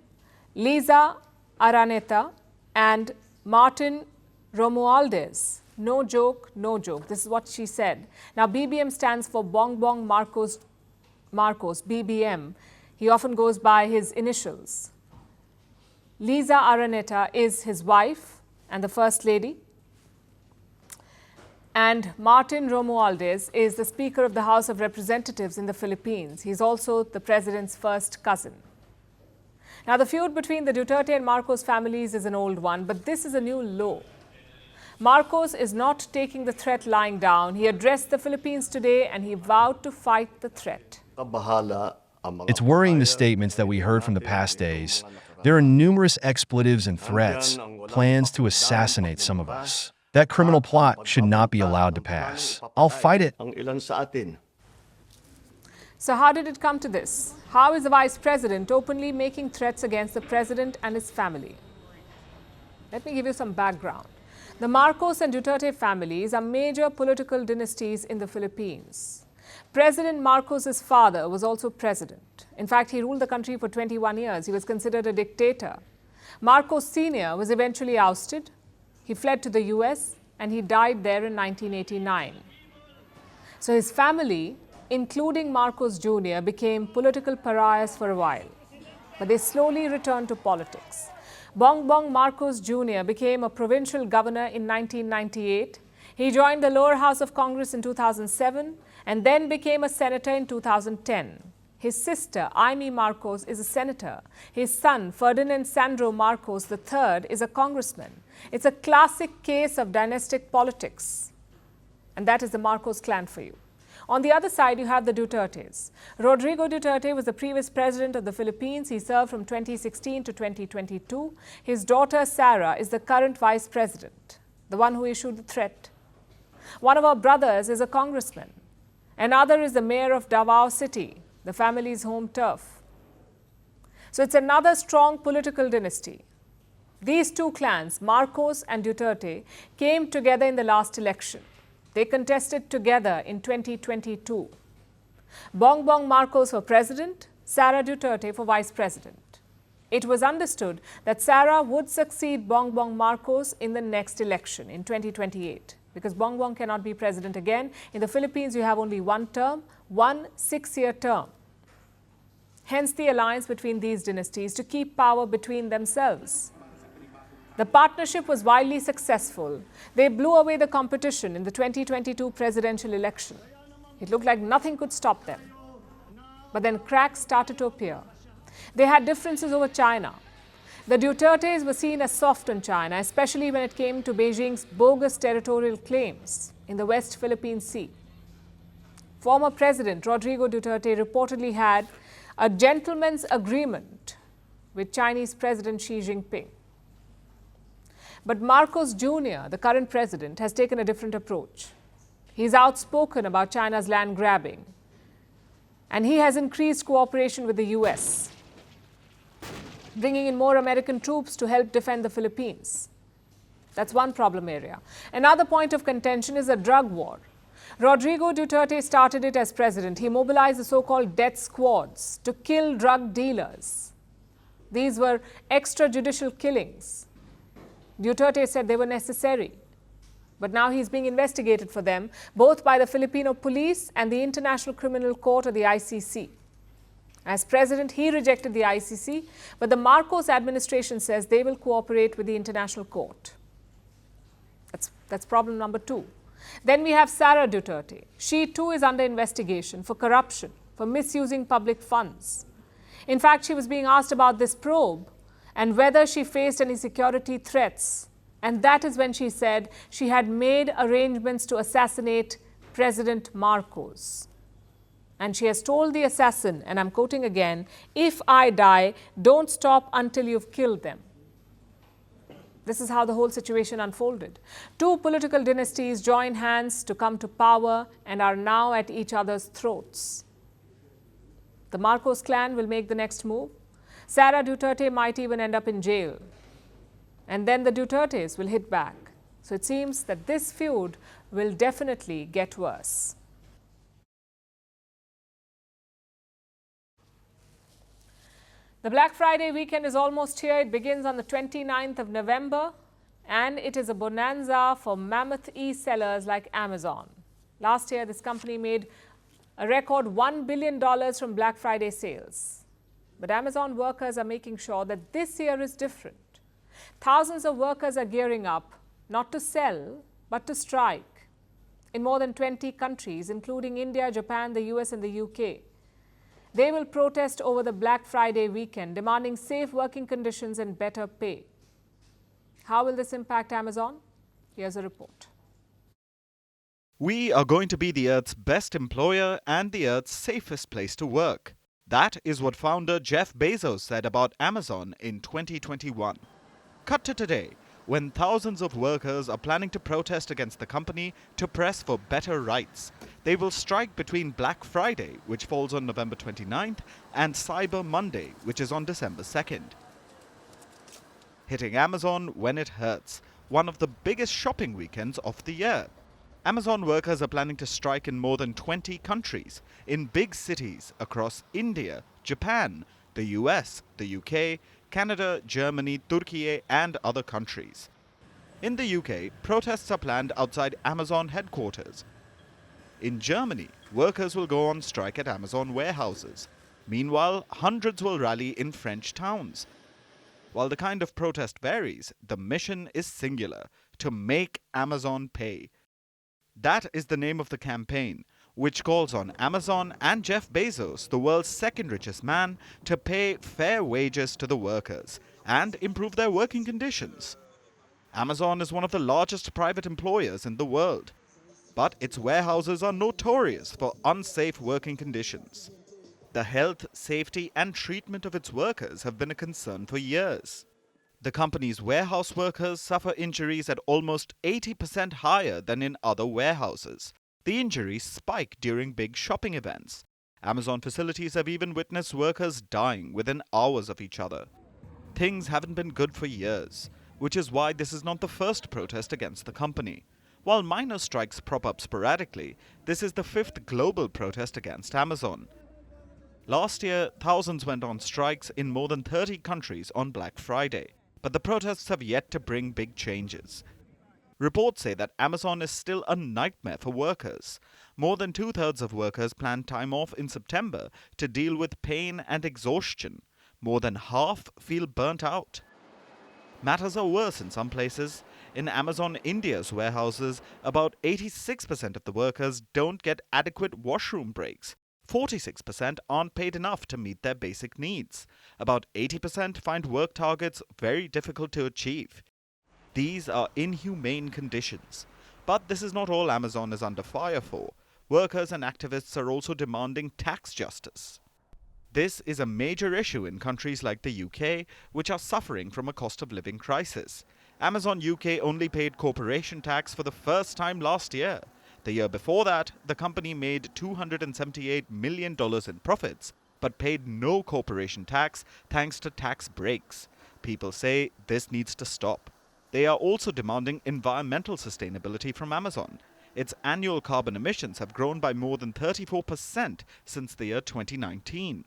Liza Araneta, and Martin Romualdez. No joke, no joke." This is what she said. Now, BBM stands for Bongbong Marcos, BBM. He often goes by his initials. Liza Araneta is his wife and the First Lady. And Martin Romualdez is the Speaker of the House of Representatives in the Philippines. He's also the president's first cousin. Now, the feud between the Duterte and Marcos families is an old one, but this is a new low. Marcos is not taking the threat lying down. He addressed the Philippines today and he vowed to fight the threat. It's worrying the statements that we heard from the past days. There are numerous expletives and threats, plans to assassinate some of us. That criminal plot should not be allowed to pass. I'll fight it. So how did it come to this? How is the vice president openly making threats against the president and his family? Let me give you some background. The Marcos and Duterte families are major political dynasties in the Philippines. President Marcos' father was also president. In fact, he ruled the country for 21 years. He was considered a dictator. Marcos Sr. was eventually ousted. He fled to the US and he died there in 1989. So his family, including Marcos Jr., became political pariahs for a while. But they slowly returned to politics. Bongbong Marcos Jr. became a provincial governor in 1998. He joined the lower house of Congress in 2007 and then became a senator in 2010. His sister, Amy Marcos, is a senator. His son, Ferdinand Sandro Marcos III, is a congressman. It's a classic case of dynastic politics. And that is the Marcos clan for you. On the other side, you have the Dutertes. Rodrigo Duterte was the previous president of the Philippines. He served from 2016 to 2022. His daughter, Sara, is the current vice president, the one who issued the threat. One of our brothers is a congressman. Another is the mayor of Davao City, the family's home turf. So it's another strong political dynasty. These two clans, Marcos and Duterte, came together in the last election. They contested together in 2022. Bongbong Marcos for president, Sara Duterte for vice president. It was understood that Sara would succeed Bongbong Marcos in the next election in 2028 because Bongbong cannot be president again. In the Philippines, you have only one term, 1 6-year term. Hence the alliance between these dynasties to keep power between themselves. The partnership was widely successful. They blew away the competition in the 2022 presidential election. It looked like nothing could stop them. But then cracks started to appear. They had differences over China. The Dutertes were seen as soft on China, especially when it came to Beijing's bogus territorial claims in the West Philippine Sea. Former President Rodrigo Duterte reportedly had a gentleman's agreement with Chinese President Xi Jinping. But Marcos Jr., the current president, has taken a different approach. He's outspoken about China's land grabbing. And he has increased cooperation with the US, bringing in more American troops to help defend the Philippines. That's one problem area. Another point of contention is the drug war. Rodrigo Duterte started it as president. He mobilized the so-called death squads to kill drug dealers. These were extrajudicial killings. Duterte said they were necessary. But now he's being investigated for them, both by the Filipino police and the International Criminal Court, or the ICC. As president, he rejected the ICC, but the Marcos administration says they will cooperate with the International Court. That's problem number 2. Then we have Sara Duterte. She too is under investigation for corruption, for misusing public funds. In fact, she was being asked about this probe and whether she faced any security threats. And that is when she said she had made arrangements to assassinate President Marcos. And she has told the assassin, and I'm quoting again, "If I die, don't stop until you've killed them." This is how the whole situation unfolded. Two political dynasties join hands to come to power and are now at each other's throats. The Marcos clan will make the next move. Sara Duterte might even end up in jail. And then the Dutertes will hit back. So it seems that this feud will definitely get worse. The Black Friday weekend is almost here. It begins on the 29th of November, and it is a bonanza for mammoth e-sellers like Amazon. Last year, this company made a record $1 billion from Black Friday sales. But Amazon workers are making sure that this year is different. Thousands of workers are gearing up, not to sell, but to strike. In more than 20 countries, including India, Japan, the US, and the UK. They will protest over the Black Friday weekend, demanding safe working conditions and better pay. How will this impact Amazon? Here's a report. We are going to be the Earth's best employer and the Earth's safest place to work. That is what founder Jeff Bezos said about Amazon in 2021. Cut to today, when thousands of workers are planning to protest against the company to press for better rights. They will strike between Black Friday, which falls on November 29th, and Cyber Monday, which is on December 2nd. Hitting Amazon when it hurts, one of the biggest shopping weekends of the year. Amazon workers are planning to strike in more than 20 countries, in big cities across India, Japan, the US, the UK, Canada, Germany, Turkey, and other countries. In the UK, protests are planned outside Amazon headquarters. In Germany, workers will go on strike at Amazon warehouses. Meanwhile, hundreds will rally in French towns. While the kind of protest varies, the mission is singular: to make Amazon pay. That is the name of the campaign, which calls on Amazon and Jeff Bezos, the world's second richest man, to pay fair wages to the workers and improve their working conditions. Amazon is one of the largest private employers in the world, but its warehouses are notorious for unsafe working conditions. The health, safety, and treatment of its workers have been a concern for years. The company's warehouse workers suffer injuries at almost 80% higher than in other warehouses. The injuries spike during big shopping events. Amazon facilities have even witnessed workers dying within hours of each other. Things haven't been good for years, which is why this is not the first protest against the company. While minor strikes prop up sporadically, this is the 5th global protest against Amazon. Last year, thousands went on strikes in more than 30 countries on Black Friday, but the protests have yet to bring big changes. Reports say that Amazon is still a nightmare for workers. More than 2/3 of workers plan time off in September to deal with pain and exhaustion. More than half feel burnt out. Matters are worse in some places. In Amazon India's warehouses, about 86% of the workers don't get adequate washroom breaks. 46% aren't paid enough to meet their basic needs. About 80% find work targets very difficult to achieve. These are inhumane conditions. But this is not all Amazon is under fire for. Workers and activists are also demanding tax justice. This is a major issue in countries like the UK, which are suffering from a cost of living crisis. Amazon UK only paid corporation tax for the first time last year. The year before that, the company made $278 million in profits, but paid no corporation tax thanks to tax breaks. People say this needs to stop. They are also demanding environmental sustainability from Amazon. Its annual carbon emissions have grown by more than 34% since the year 2019.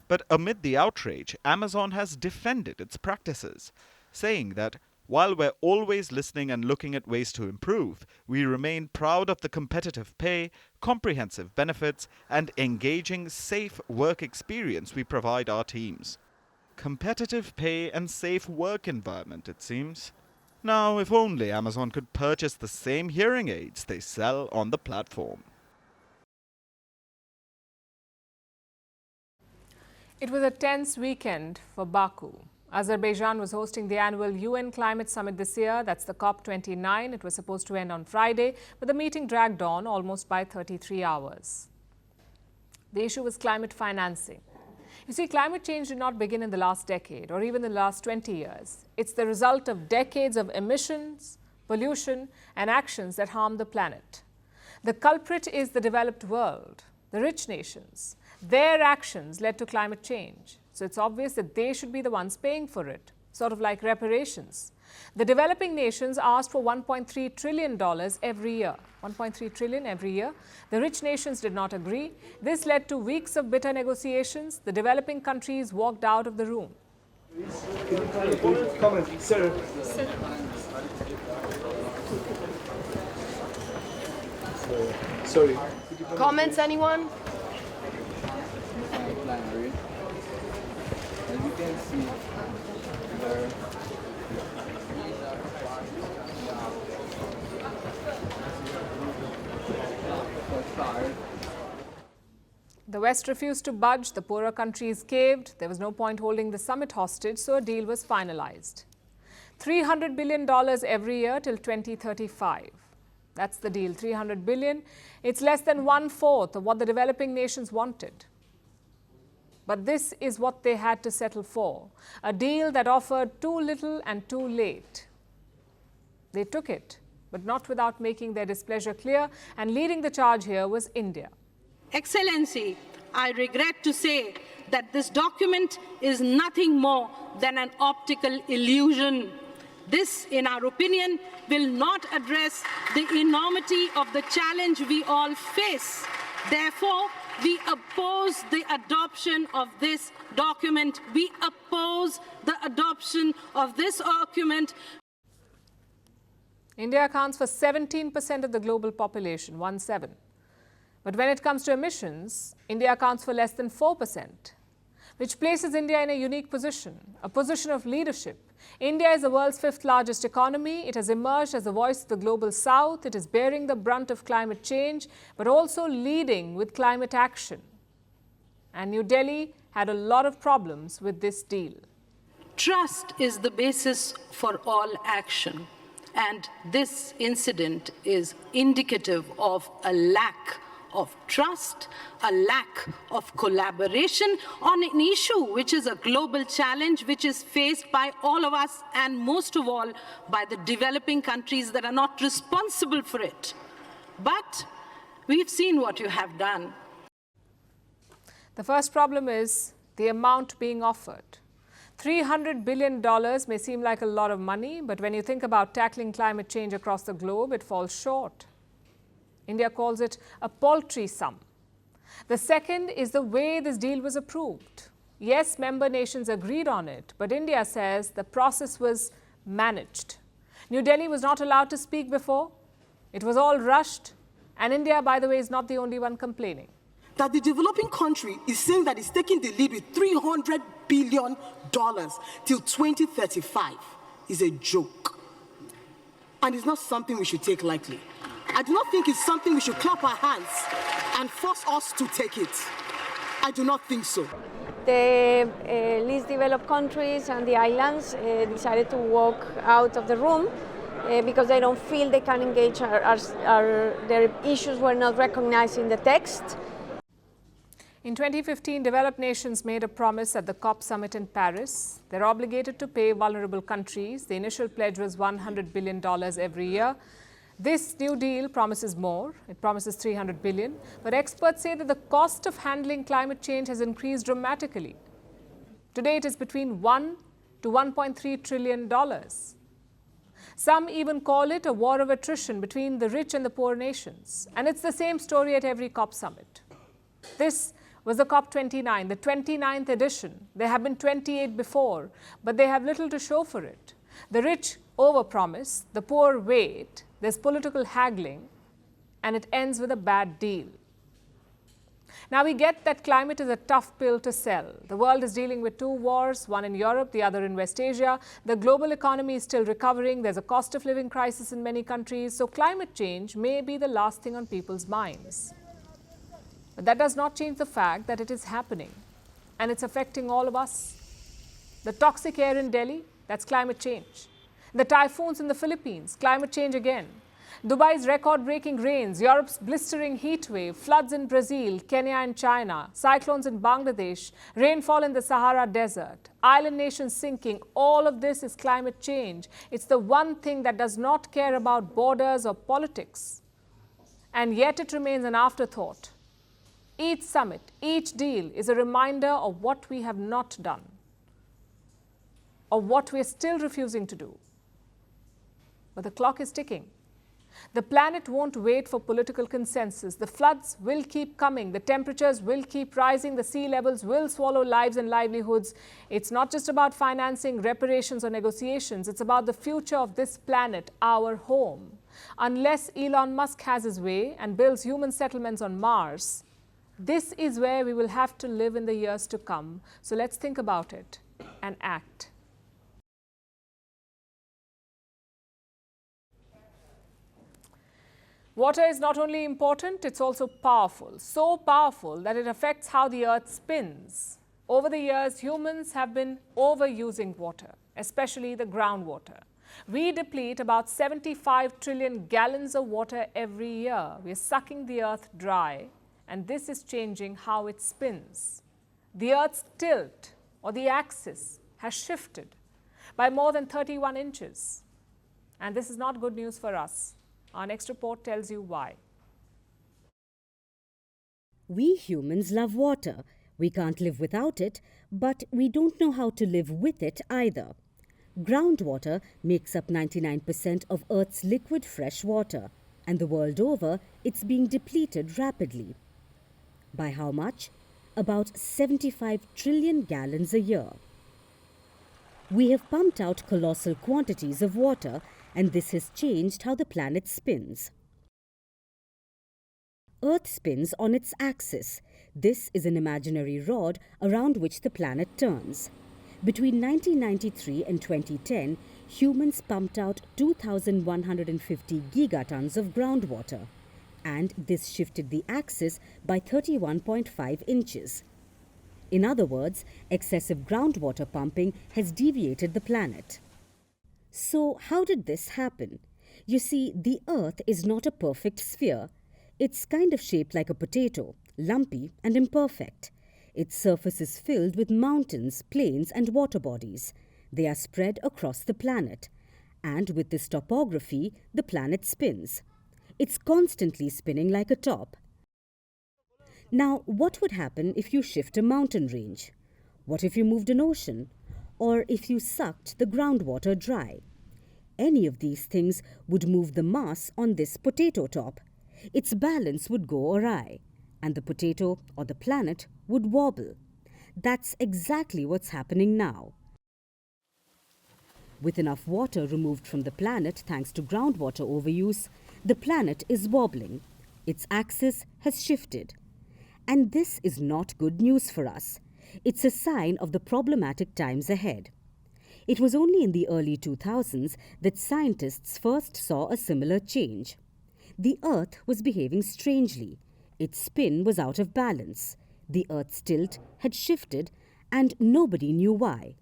But amid the outrage, Amazon has defended its practices, saying that while we're always listening and looking at ways to improve, we remain proud of the competitive pay, comprehensive benefits, and engaging, safe work experience we provide our teams. Competitive pay and safe work environment, it seems. Now, if only Amazon could purchase the same hearing aids they sell on the platform. It was a tense weekend for Baku. Azerbaijan was hosting the annual UN Climate Summit this year. That's the COP29. It was supposed to end on Friday, but the meeting dragged on almost by 33 hours. The issue was climate financing. You see, climate change did not begin in the last decade or even the last 20 years. It's the result of decades of emissions, pollution, and actions that harm the planet. The culprit is the developed world, the rich nations. Their actions led to climate change. So it's obvious that they should be the ones paying for it, sort of like reparations. The developing nations asked for $1.3 trillion every year. 1.3 trillion every year. The rich nations did not agree. This led to weeks of bitter negotiations. The developing countries walked out of the room. Comment, sir. Sorry. Comments, anyone? As you can see, there. The West refused to budge. The poorer countries caved. There was no point holding the summit hostage, so a deal was finalized. $300 billion every year till 2035. That's the deal, $300 billion. It's less than 1/4 of what the developing nations wanted. But this is what they had to settle for, a deal that offered too little and too late. They took it, but not without making their displeasure clear, and leading the charge here was India. Excellency, I regret to say that this document is nothing more than an optical illusion. This, in our opinion, will not address the enormity of the challenge we all face. Therefore, we oppose the adoption of this document. We oppose the adoption of this document. India accounts for 17% of the global population, 1/7. But when it comes to emissions, India accounts for less than 4%, which places India in a unique position, a position of leadership. India is the world's fifth largest economy. It has emerged as the voice of the global south. It is bearing the brunt of climate change, but also leading with climate action. And New Delhi had a lot of problems with this deal. Trust is the basis for all action, and this incident is indicative of a lack of trust, a lack of collaboration on an issue which is a global challenge which is faced by all of us, and most of all by the developing countries that are not responsible for it. But we've seen what you have done. The first problem is the amount being offered. $300 billion may seem like a lot of money, but when you think about tackling climate change across the globe, it falls short. India calls it a paltry sum. The second is the way this deal was approved. Yes, member nations agreed on it, but India says the process was managed. New Delhi was not allowed to speak before. It was all rushed. And India, by the way, is not the only one complaining. That the developing country is saying that it's taking the lead with $300 billion till 2035 is a joke. And it's not something we should take lightly. I do not think it's something we should clap our hands and force us to take it. I do not think so. The least developed countries and the islands decided to walk out of the room because they don't feel they can engage, their issues were not recognized in the text. In 2015, developed nations made a promise at the COP summit in Paris. They're obligated to pay vulnerable countries. The initial pledge was $100 billion every year. This new deal promises more. It promises $300 billion. But experts say that the cost of handling climate change has increased dramatically. Today, it is between $1 to $1.3 trillion. Some even call it a war of attrition between the rich and the poor nations. And it's the same story at every COP summit. This was the COP29, the 29th edition. There have been 28 before, but they have little to show for it. The rich overpromise, the poor wait, there's political haggling, and it ends with a bad deal. Now, we get that climate is a tough pill to sell. The world is dealing with two wars, one in Europe, the other in West Asia. The global economy is still recovering. There's a cost of living crisis in many countries. So climate change may be the last thing on people's minds. But that does not change the fact that it is happening, and it's affecting all of us. The toxic air in Delhi, that's climate change. The typhoons in the Philippines, climate change again. Dubai's record-breaking rains, Europe's blistering heat wave, floods in Brazil, Kenya and China, cyclones in Bangladesh, rainfall in the Sahara Desert, island nations sinking, all of this is climate change. It's the one thing that does not care about borders or politics. And yet it remains an afterthought. Each summit, each deal is a reminder of what we have not done, of what we are still refusing to do. But the clock is ticking. The planet won't wait for political consensus. The floods will keep coming. The temperatures will keep rising. The sea levels will swallow lives and livelihoods. It's not just about financing, reparations or negotiations. It's about the future of this planet, our home. Unless Elon Musk has his way and builds human settlements on Mars, this is where we will have to live in the years to come. So let's think about it and act. Water is not only important, it's also powerful. So powerful that it affects how the earth spins. Over the years, humans have been overusing water, especially the groundwater. We deplete about 75 trillion gallons of water every year. We're sucking the earth dry, and this is changing how it spins. The earth's tilt, or the axis, has shifted by more than 31 inches. And this is not good news for us. Our next report tells you why. We humans love water. We can't live without it, but we don't know how to live with it either. Groundwater makes up 99% of Earth's liquid fresh water, and the world over, it's being depleted rapidly. By how much? About 75 trillion gallons a year. We have pumped out colossal quantities of water, and this has changed how the planet spins. Earth spins on its axis. This is an imaginary rod around which the planet turns. Between 1993 and 2010, humans pumped out 2,150 gigatons of groundwater, and this shifted the axis by 31.5 inches. In other words, excessive groundwater pumping has deviated the planet. So, how did this happen? You see, the Earth is not a perfect sphere. It's kind of shaped like a potato, lumpy and imperfect. Its surface is filled with mountains, plains and water bodies. They are spread across the planet. And with this topography, the planet spins. It's constantly spinning like a top. Now, what would happen if you shift a mountain range? What if you moved an ocean? Or if you sucked the groundwater dry? Any of these things would move the mass on this potato top. Its balance would go awry, and the potato or the planet would wobble. That's exactly what's happening now. With enough water removed from the planet thanks to groundwater overuse, the planet is wobbling. Its axis has shifted. And this is not good news for us. It's a sign of the problematic times ahead. It was only in the early 2000s that scientists first saw a similar change. The Earth was behaving strangely. Its spin was out of balance. The Earth's tilt had shifted, and nobody knew why.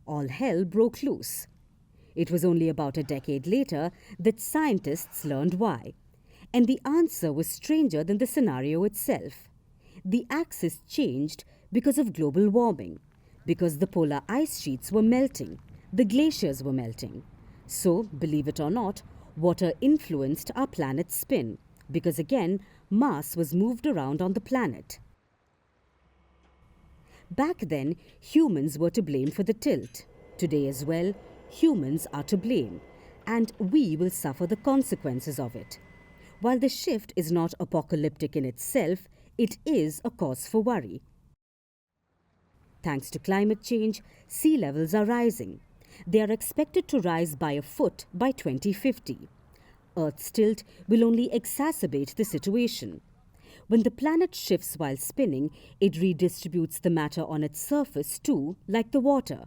All hell broke loose. It was only about a decade later that scientists learned why. And the answer was stranger than the scenario itself. The axis changed because of global warming, because the polar ice sheets were melting, the glaciers were melting. So, believe it or not, water influenced our planet's spin, because again, mass was moved around on the planet. Back then, humans were to blame for the tilt. Today as well, humans are to blame, and we will suffer the consequences of it. While the shift is not apocalyptic in itself, it is a cause for worry. Thanks to climate change, sea levels are rising. They are expected to rise by a foot by 2050. Earth's tilt will only exacerbate the situation. When the planet shifts while spinning, it redistributes the matter on its surface too, like the water.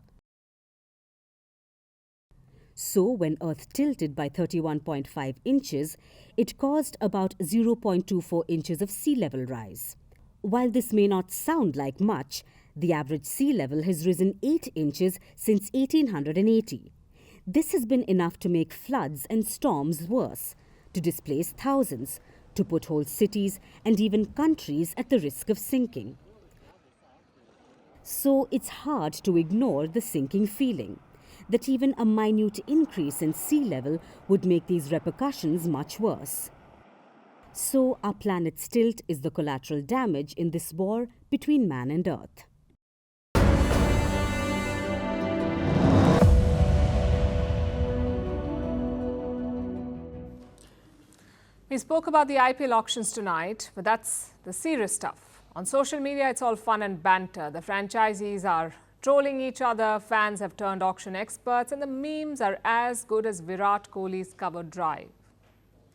So, when Earth tilted by 31.5 inches, it caused about 0.24 inches of sea level rise. While this may not sound like much, the average sea level has risen 8 inches since 1880. This has been enough to make floods and storms worse, to displace thousands, to put whole cities and even countries at the risk of sinking. So it's hard to ignore the sinking feeling, that even a minute increase in sea level would make these repercussions much worse. So our planet's tilt is the collateral damage in this war between man and Earth. We spoke about the IPL auctions tonight, but that's the serious stuff. On social media, it's all fun and banter. The franchisees are trolling each other, fans have turned auction experts, and the memes are as good as Virat Kohli's cover drive.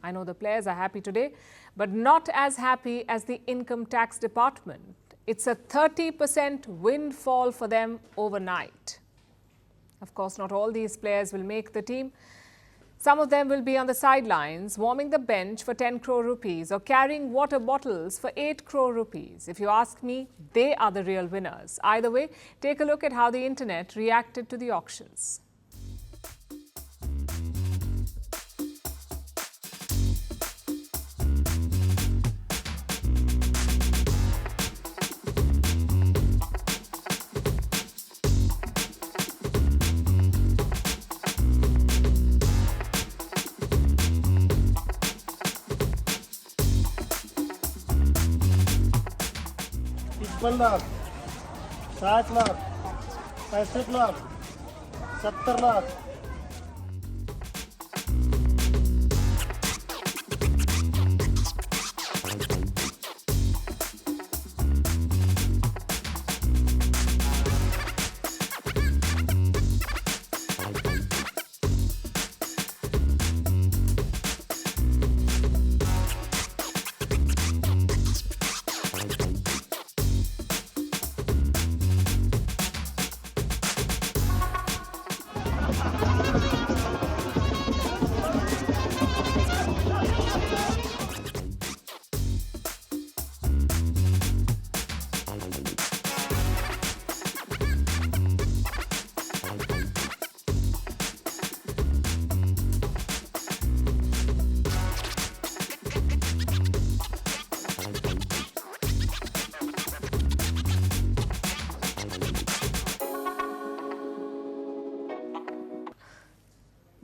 I know the players are happy today, but not as happy as the income tax department. It's a 30% windfall for them overnight. Of course, not all these players will make the team. Some of them will be on the sidelines, warming the bench for 10 crore rupees or carrying water bottles for 8 crore rupees. If you ask me, they are the real winners. Either way, take a look at how the internet reacted to the auctions. Lakh 60 lakh 65 lakh 70 lakh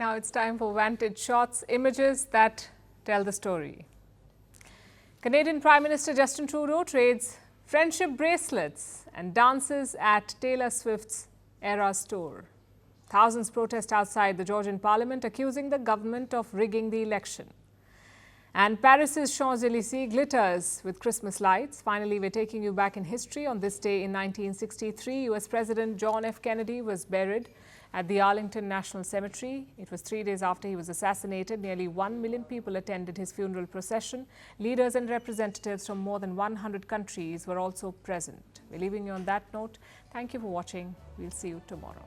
Now it's time for Vantage Shots, images that tell the story. Canadian Prime Minister Justin Trudeau trades friendship bracelets and dances at Taylor Swift's Eras tour. Thousands protest outside the Georgian parliament, accusing the government of rigging the election. And Paris's Champs-Élysées glitters with Christmas lights. Finally, we're taking you back in history. On this day in 1963, US President John F. Kennedy was buried at the Arlington National Cemetery. It was 3 days after he was assassinated. Nearly 1 million people attended his funeral procession. Leaders and representatives from more than 100 countries were also present. We're leaving you on that note. Thank you for watching. We'll see you tomorrow.